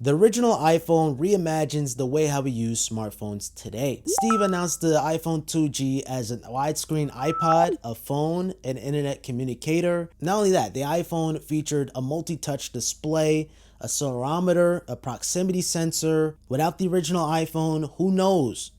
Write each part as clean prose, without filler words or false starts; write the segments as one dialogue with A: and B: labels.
A: The original iPhone reimagines the way how we use smartphones today. Steve announced the iPhone 2G as a widescreen iPod, a phone, an internet communicator. Not only that, the iPhone featured a multi-touch display, a accelerometer, a proximity sensor. Without the original iPhone, who knows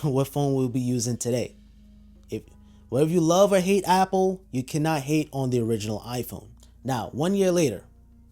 A: what phone we'll be using today. If whether you love or hate Apple, you cannot hate on the original iPhone. Now, 1 year later,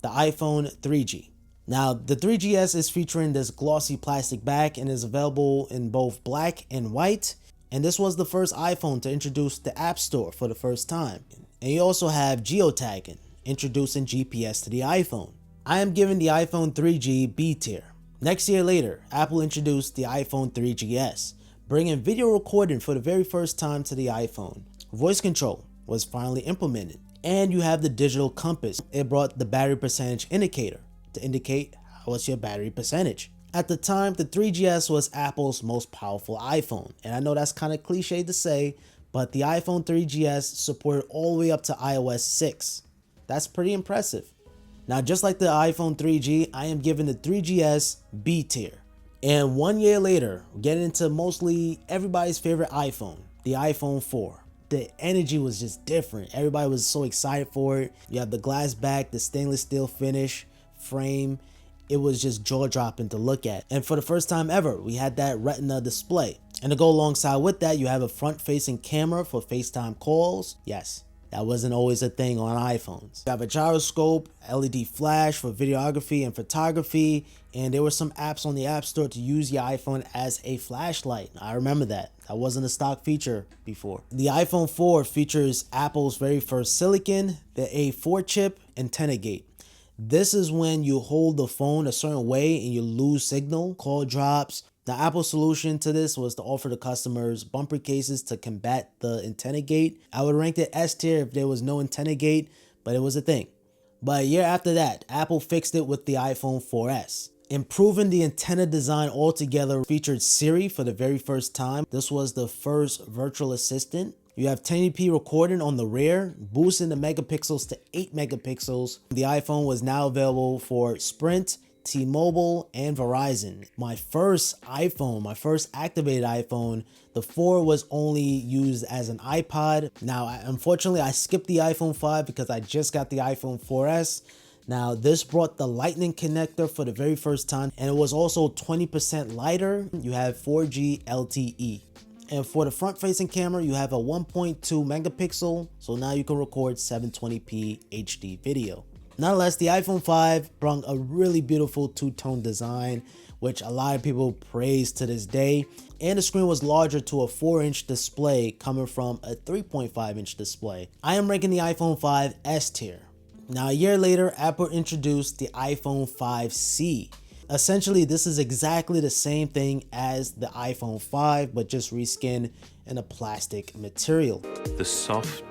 A: the iPhone 3G. Now, the 3GS is featuring this glossy plastic back and is available in both black and white. And this was the first iPhone to introduce the App Store for the first time. And you also have geotagging, introducing GPS to the iPhone. I am giving the iPhone 3G B tier. Next year later, Apple introduced the iPhone 3GS, bringing video recording for the very first time to the iPhone. Voice control was finally implemented. And you have the digital compass. It brought the battery percentage indicator to indicate what's your battery percentage. At the time, the 3GS was Apple's most powerful iPhone. And I know that's kind of cliche to say, but the iPhone 3GS supported all the way up to iOS 6. That's pretty impressive. Now, just like the iPhone 3G, I am giving the 3GS B tier. And 1 year later, we're getting into mostly everybody's favorite iPhone, the iPhone 4. The energy was just different. Everybody was so excited for it. You have the glass back, the stainless steel finish, frame. It was just jaw-dropping to look at. And for the first time ever, we had that Retina display. And to go alongside with that, you have a front-facing camera for FaceTime calls. Yes, that wasn't always a thing on iPhones. You have a gyroscope, LED flash for videography and photography, and there were some apps on the App Store to use your iPhone as a flashlight. I remember that. That wasn't a stock feature before. The iPhone 4 features Apple's very first silicon, the A4 chip, antenna gate. This is when you hold the phone a certain way and you lose signal, call drops. The Apple solution to this was to offer the customers bumper cases to combat the antenna gate. I would rank it S tier if there was no antenna gate, but it was a thing. But a year after that, Apple fixed it with the iPhone 4S. Improving the antenna design altogether, featured Siri for the very first time. This was the first virtual assistant. You have 1080p recording on the rear, boosting the megapixels to 8 megapixels. The iPhone was now available for Sprint, T-Mobile, and Verizon. My first iPhone, my first activated iPhone, the 4 was only used as an iPod. Now, unfortunately, I skipped the iPhone 5 because I just got the iPhone 4S. Now, this brought the Lightning connector for the very first time, and it was also 20% lighter. You have 4G LTE. And for the front-facing camera, you have a 1.2 megapixel, so now you can record 720p HD video. Nonetheless, the iPhone 5 brought a really beautiful two-tone design, which a lot of people praise to this day. And the screen was larger to a 4-inch display coming from a 3.5-inch display. I am ranking the iPhone 5 S tier. Now, a year later, Apple introduced the iPhone 5C. Essentially, this is exactly the same thing as the iPhone 5, but just reskinned in a plastic material.
B: The soft,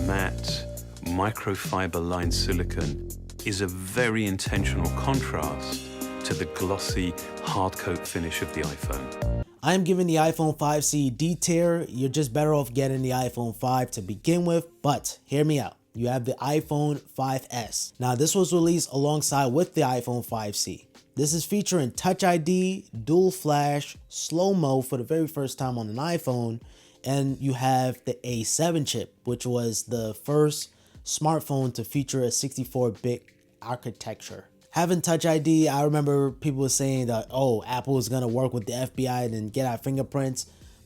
B: matte, microfiber lined silicon is a very intentional contrast to the glossy, hard coat finish of the iPhone.
A: I am giving the iPhone 5C D tier. You're just better off getting the iPhone 5 to begin with, but hear me out. You have the iPhone 5S. Now, this was released alongside with the iPhone 5C. This is featuring Touch ID, dual flash, slow-mo for the very first time on an iPhone, and you have the A7 chip, which was the first smartphone to feature a 64-bit architecture. Having Touch ID, I remember people saying that, oh, Apple is going to work with the FBI and then get our fingerprints,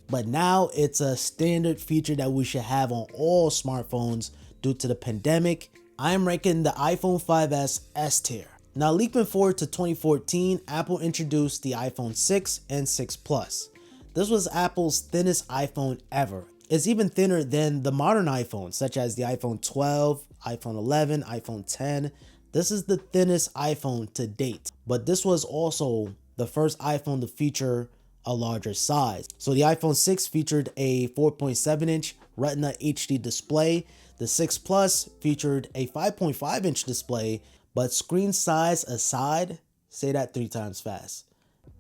A: but now it's a standard feature that we should have on all smartphones due to the pandemic. I am ranking the iPhone 5S S tier. Now, leaping forward to 2014, Apple introduced the iPhone 6 and 6 Plus. This was Apple's thinnest iPhone ever. It's even thinner than the modern iPhones, such as the iPhone 12, iPhone 11, iPhone 10. This is the thinnest iPhone to date, but this was also the first iPhone to feature a larger size. So the iPhone 6 featured a 4.7-inch Retina HD display. The 6 Plus featured a 5.5-inch display. But screen size aside, say that 3 times fast.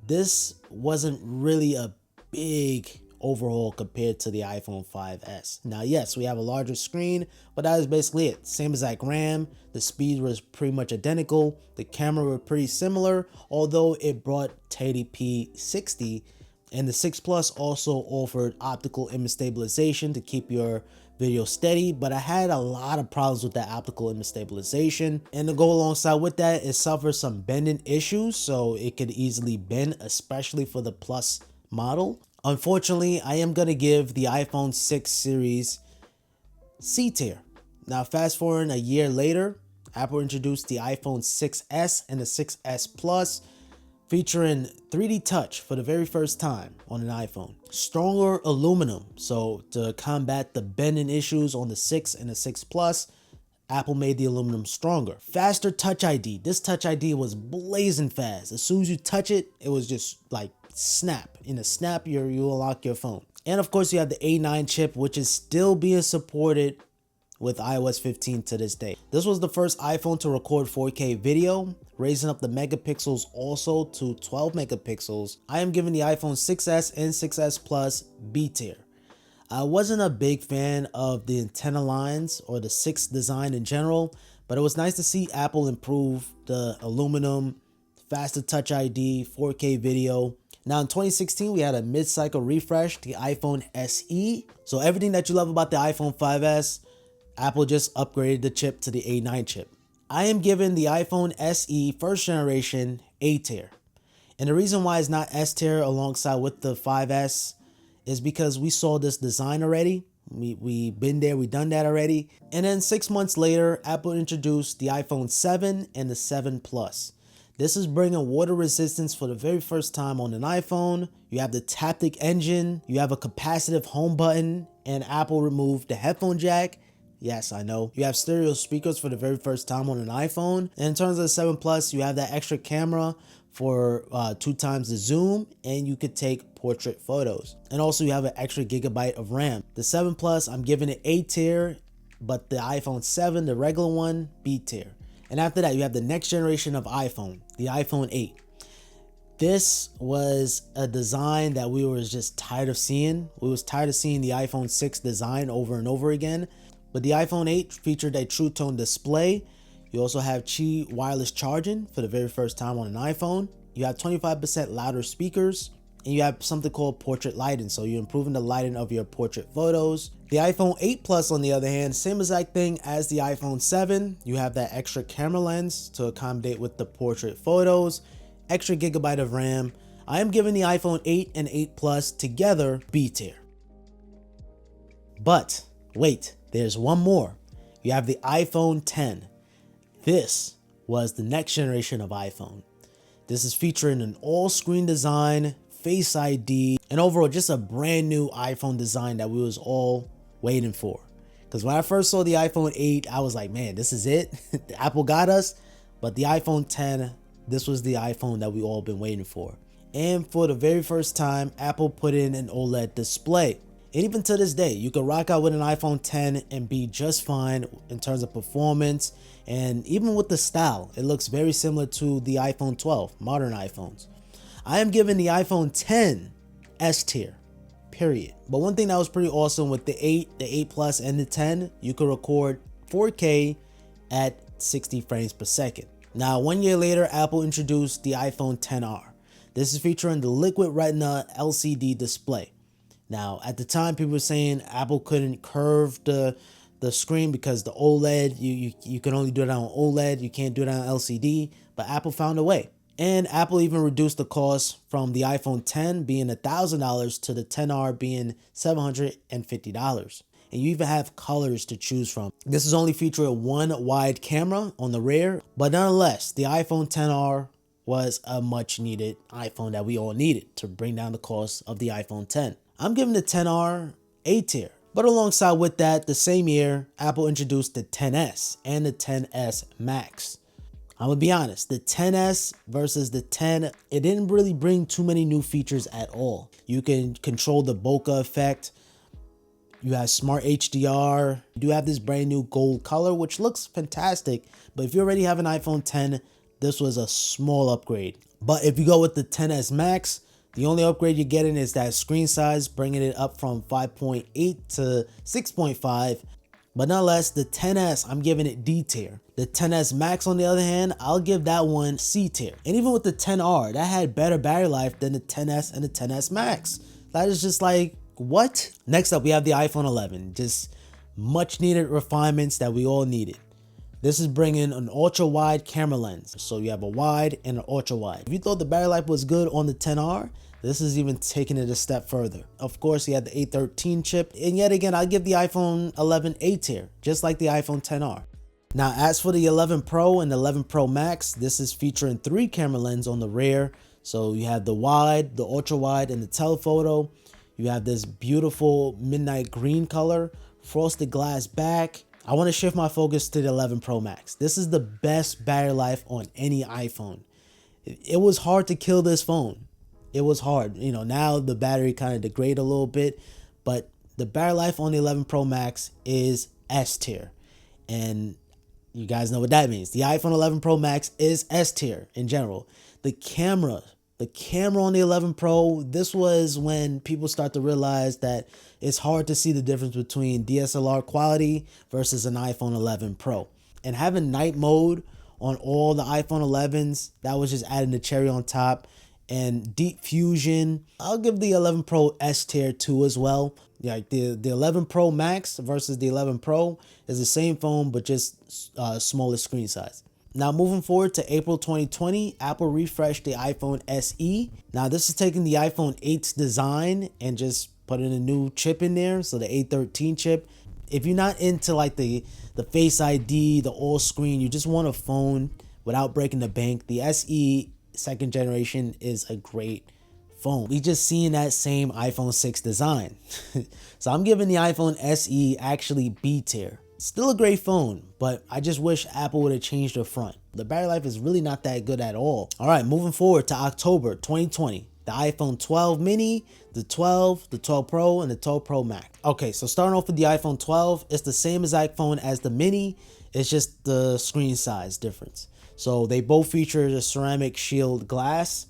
A: This wasn't really a big overhaul compared to the iPhone 5S. Now, yes, we have a larger screen, but that is basically it. Same exact RAM, the speed was pretty much identical, the camera were pretty similar, although it brought 1080p 60, and the 6 Plus also offered optical image stabilization to keep your video steady, but I had a lot of problems with that optical image stabilization, and to go alongside with that, it suffers some bending issues, so it could easily bend, especially for the Plus model. Unfortunately, I am going to give the iPhone 6 series C tier. Now, fast forward a year later, Apple introduced the iPhone 6s and the 6s Plus, featuring 3D touch for the very first time on an iPhone. Stronger aluminum, so to combat the bending issues on the 6 and the 6 Plus, Apple made the aluminum stronger. Faster Touch ID. This Touch ID was blazing fast. As soon as you touch it, it was just like snap. In a snap, you unlock your phone. And of course, you have the A9 chip, which is still being supported with iOS 15 to this day. This was the first iPhone to record 4K video, raising up the megapixels also to 12 megapixels. I am giving the iPhone 6s and 6s Plus B tier. I wasn't a big fan of the antenna lines or the 6 design in general, but it was nice to see Apple improve the aluminum, faster Touch ID, 4K video. Now in 2016, we had a mid-cycle refresh, the iPhone SE. So everything that you love about the iPhone 5s, Apple just upgraded the chip to the A9 chip. I am giving the iPhone SE first generation A tier. And the reason why it's not S tier alongside with the 5S is because we saw this design already. We been there, we done that already. And then 6 months later, Apple introduced the iPhone 7 and the 7 Plus. This is bringing water resistance for the very first time on an iPhone. You have the Taptic engine, you have a capacitive home button, and Apple removed the headphone jack. Yes, I know. You have stereo speakers for the very first time on an iPhone. And in terms of the 7 Plus, you have that extra camera for 2 times the zoom, and you could take portrait photos. And also you have an extra gigabyte of RAM. The 7 Plus, I'm giving it A tier, but the iPhone 7, the regular one, B tier. And after that, you have the next generation of iPhone, the iPhone 8. This was a design that we were just tired of seeing. We was tired of seeing the iPhone 6 design over and over again. But the iPhone 8 featured a True Tone display. You also have Qi wireless charging for the very first time on an iPhone. You have 25% louder speakers, and you have something called portrait lighting. So you're improving the lighting of your portrait photos. The iPhone 8 Plus, on the other hand, same exact thing as the iPhone 7. You have that extra camera lens to accommodate with the portrait photos, extra gigabyte of RAM. I am giving the iPhone 8 and 8 Plus together B tier. But wait, there's one more. You have the iPhone 10. This was the next generation of iPhone. This is featuring an all-screen design, Face ID, and overall just a brand new iPhone design that we was all waiting for. Because when I first saw the iPhone 8, I was like, man, this is it. Apple got us. But the iPhone 10, this was the iPhone that we all been waiting for. And for the very first time, Apple put in an OLED display. And even to this day, you can rock out with an iPhone 10 and be just fine in terms of performance. And even with the style, it looks very similar to the iPhone 12, modern iPhones. I am giving the iPhone 10 S tier, period. But one thing that was pretty awesome with the 8, the 8 Plus, and the 10, you could record 4K at 60 frames per second. Now, 1 year later, Apple introduced the iPhone XR. This is featuring the Liquid Retina LCD display. Now, at the time, people were saying Apple couldn't curve the screen because the OLED, you can only do it on OLED, you can't do it on LCD, but Apple found a way. And Apple even reduced the cost from the iPhone 10 being $1,000 to the XR being $750. And you even have colors to choose from. This is only featuring one wide camera on the rear, but nonetheless, the iPhone XR was a much needed iPhone that we all needed to bring down the cost of the iPhone 10. I'm giving the XR A tier. But alongside with that, the same year, Apple introduced the XS and the XS Max. I'm gonna be honest, the XS versus the 10, it didn't really bring too many new features at all. You can control the bokeh effect. You have smart HDR. You do have this brand new gold color, which looks fantastic. But if you already have an iPhone 10, this was a small upgrade. But if you go with the XS Max, The only upgrade you're getting is that screen size, bringing it up from 5.8 to 6.5. But nonetheless, the XS, I'm giving it D tier. The XS Max, on the other hand, I'll give that one C tier. And even with the XR, that had better battery life than the XS and the XS Max. That is just like, what? Next up, we have the iPhone 11. Just much needed refinements that we all needed. This is bringing an ultra wide camera lens. So you have a wide and an ultra wide. If you thought the battery life was good on the XR, this is even taking it a step further. Of course, you had the A13 chip. And yet again, I give the iPhone 11 A tier, just like the iPhone XR. Now, as for the 11 Pro and the 11 Pro Max, this is featuring 3 camera lenses on the rear. So you have the wide, the ultra wide, and the telephoto. You have this beautiful midnight green color, frosted glass back. I want to shift my focus to the 11 Pro Max. This is the best battery life on any iPhone. It was hard to kill this phone. It was hard. You know, now the battery kind of degrade a little bit, but the battery life on the 11 Pro Max is S tier. And you guys know what that means. The iPhone 11 Pro Max is S tier in general. The camera on the 11 Pro, this was when people start to realize that it's hard to see the difference between DSLR quality versus an iPhone 11 Pro. And having night mode on all the iPhone 11s, that was just adding the cherry on top. And deep fusion, I'll give the 11 Pro S tier 2 as well. Yeah, the 11 Pro Max versus the 11 Pro is the same phone, but just smaller screen size. Now, moving forward to April 2020, Apple refreshed the iPhone SE. Now, this is taking the iPhone 8's design and just putting a new chip in there. So the A13 chip. If you're not into like the Face ID, the all screen, you just want a phone without breaking the bank, the SE second generation is a great phone. We just seeing that same iPhone 6 design. So I'm giving the iPhone SE actually B tier. Still a great phone, but I just wish Apple would have changed the front. The battery life is really not that good at all. All right, moving forward to October 2020. The iPhone 12 mini, the 12, the 12 Pro, and the 12 Pro Max. Okay, so starting off with the iPhone 12, it's the same exact phone as the mini. It's just the screen size difference. So they both feature the ceramic shield glass.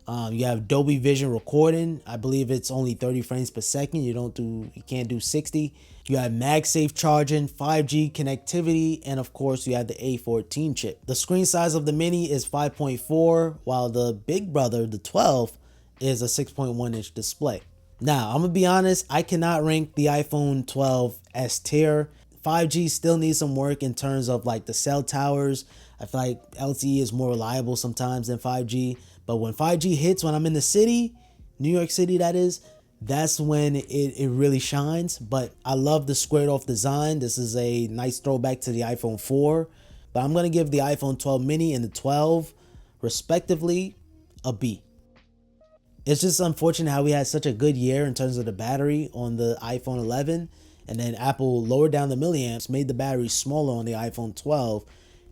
A: You have Dolby Vision recording. I believe it's only 30 frames per second. You can't do 60. You have MagSafe charging, 5G connectivity, and of course you have the A14 chip. The screen size of the mini is 5.4, while the big brother, the 12, is a 6.1 inch display. Now, I'm gonna be honest, I cannot rank the iPhone 12 S tier. 5G still needs some work in terms of like the cell towers. I feel like LTE is more reliable sometimes than 5G. But when 5G hits, when I'm in the city, New York City that is, that's when it really shines. But I love the squared off design. This is a nice throwback to the iPhone 4. But I'm going to give the iPhone 12 mini and the 12, respectively, a B. It's just unfortunate how we had such a good year in terms of the battery on the iPhone 11. And then Apple lowered down the milliamps, made the battery smaller on the iPhone 12,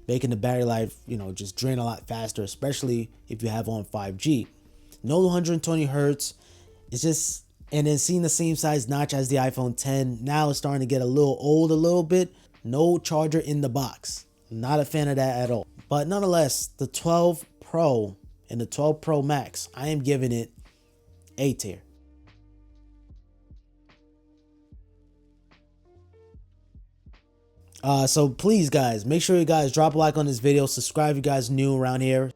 A: making the battery life, just drain a lot faster, especially if you have on 5G. No 120 hertz. It's just, and then seeing the same size notch as the iPhone 10. Now it's starting to get a little old a little bit. No charger in the box. Not a fan of that at all. But nonetheless, the 12 Pro and the 12 Pro Max, I am giving it A tier. So please guys, make sure you guys drop a like on this video, subscribe if you guys new around here.